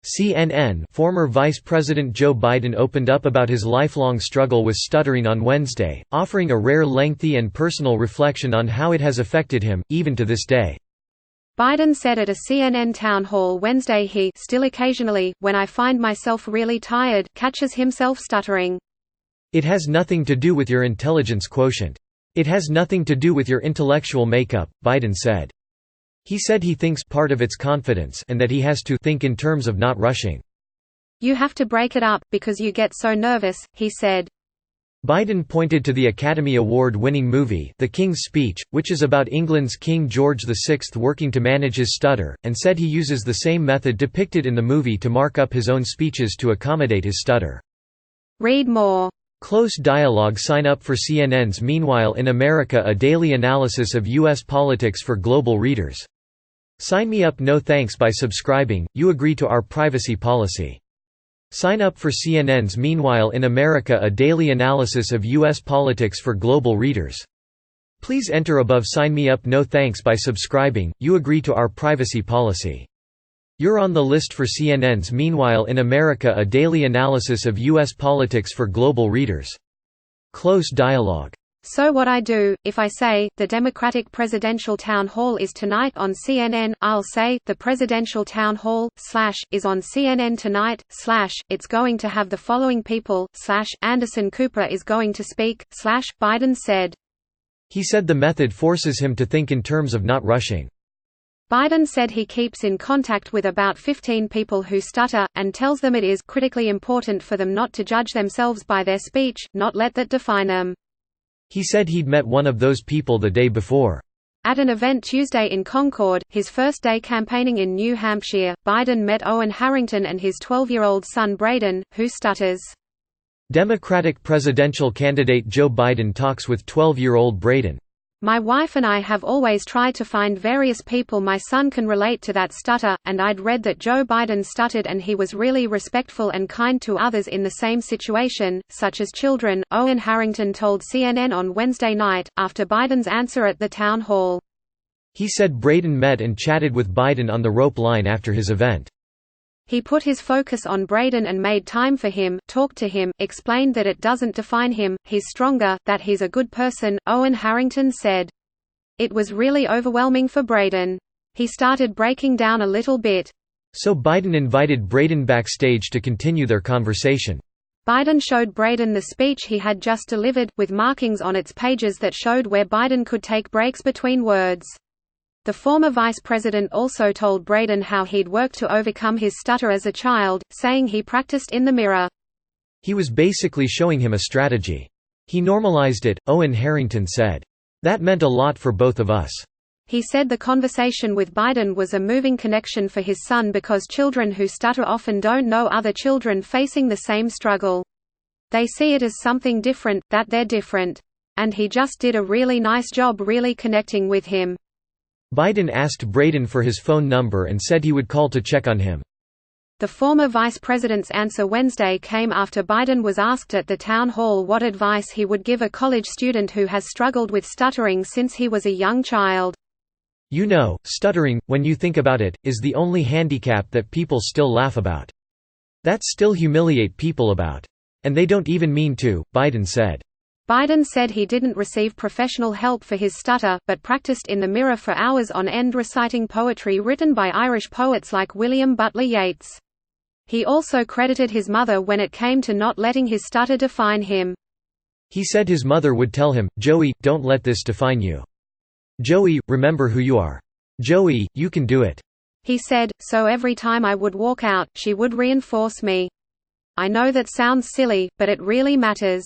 CNN former Vice President Joe Biden opened up about his lifelong struggle with stuttering on Wednesday, offering a rare lengthy and personal reflection on how it has affected him, even to this day. Biden said at a CNN town hall Wednesday he still occasionally, when I find myself really tired, catches himself stuttering. It has nothing to do with your intelligence quotient. It has nothing to do with your intellectual makeup, Biden said. He said he thinks part of it's confidence and that he has to think in terms of not rushing. You have to break it up, because you get so nervous, he said. Biden pointed to the Academy Award-winning movie The King's Speech, which is about England's King George VI working to manage his stutter, and said he uses the same method depicted in the movie to mark up his own speeches to accommodate his stutter. Read more. Close dialogue. Sign up for CNN's Meanwhile in America, a daily analysis of U.S. politics for global readers. Sign me up. No thanks. By subscribing, you agree to our privacy policy. Sign up for CNN's Meanwhile in America, a daily analysis of U.S. politics for global readers. Please enter above. Sign me up. No thanks. By subscribing, you agree to our privacy policy. You're on the list for CNN's Meanwhile in America, a daily analysis of U.S. politics for global readers. Close dialogue. So what I do, if I say, the Democratic presidential town hall is tonight on CNN, I'll say, the presidential town hall, / is on CNN tonight, / it's going to have the following people, / Anderson Cooper is going to speak, / Biden said. He said the method forces him to think in terms of not rushing. Biden said he keeps in contact with about 15 people who stutter, and tells them it is critically important for them not to judge themselves by their speech, not let that define them. He said he'd met one of those people the day before. At an event Tuesday in Concord, his first day campaigning in New Hampshire, Biden met Owen Harrington and his 12-year-old son Braden, who stutters. Democratic presidential candidate Joe Biden talks with 12-year-old Braden. My wife and I have always tried to find various people my son can relate to that stutter, and I'd read that Joe Biden stuttered and he was really respectful and kind to others in the same situation, such as children, Owen Harrington told CNN on Wednesday night, after Biden's answer at the town hall. He said Braden met and chatted with Biden on the rope line after his event. He put his focus on Braden and made time for him, talked to him, explained that it doesn't define him, he's stronger, that he's a good person, Owen Harrington said. It was really overwhelming for Braden. He started breaking down a little bit. So Biden invited Braden backstage to continue their conversation. Biden showed Braden the speech he had just delivered, with markings on its pages that showed where Biden could take breaks between words. The former vice president also told Braden how he'd worked to overcome his stutter as a child, saying he practiced in the mirror. He was basically showing him a strategy. He normalized it, Owen Harrington said. That meant a lot for both of us. He said the conversation with Biden was a moving connection for his son because children who stutter often don't know other children facing the same struggle. They see it as something different, that they're different. And he just did a really nice job really connecting with him. Biden asked Braden for his phone number and said he would call to check on him. The former vice president's answer Wednesday came after Biden was asked at the town hall what advice he would give a college student who has struggled with stuttering since he was a young child. You know, stuttering, when you think about it, is the only handicap that people still laugh about. That still humiliate people about. And they don't even mean to, Biden said. Biden said he didn't receive professional help for his stutter, but practiced in the mirror for hours on end reciting poetry written by Irish poets like William Butler Yeats. He also credited his mother when it came to not letting his stutter define him. He said his mother would tell him, "Joey, don't let this define you. Joey, remember who you are. Joey, you can do it." He said, so every time I would walk out, she would reinforce me. I know that sounds silly, but it really matters.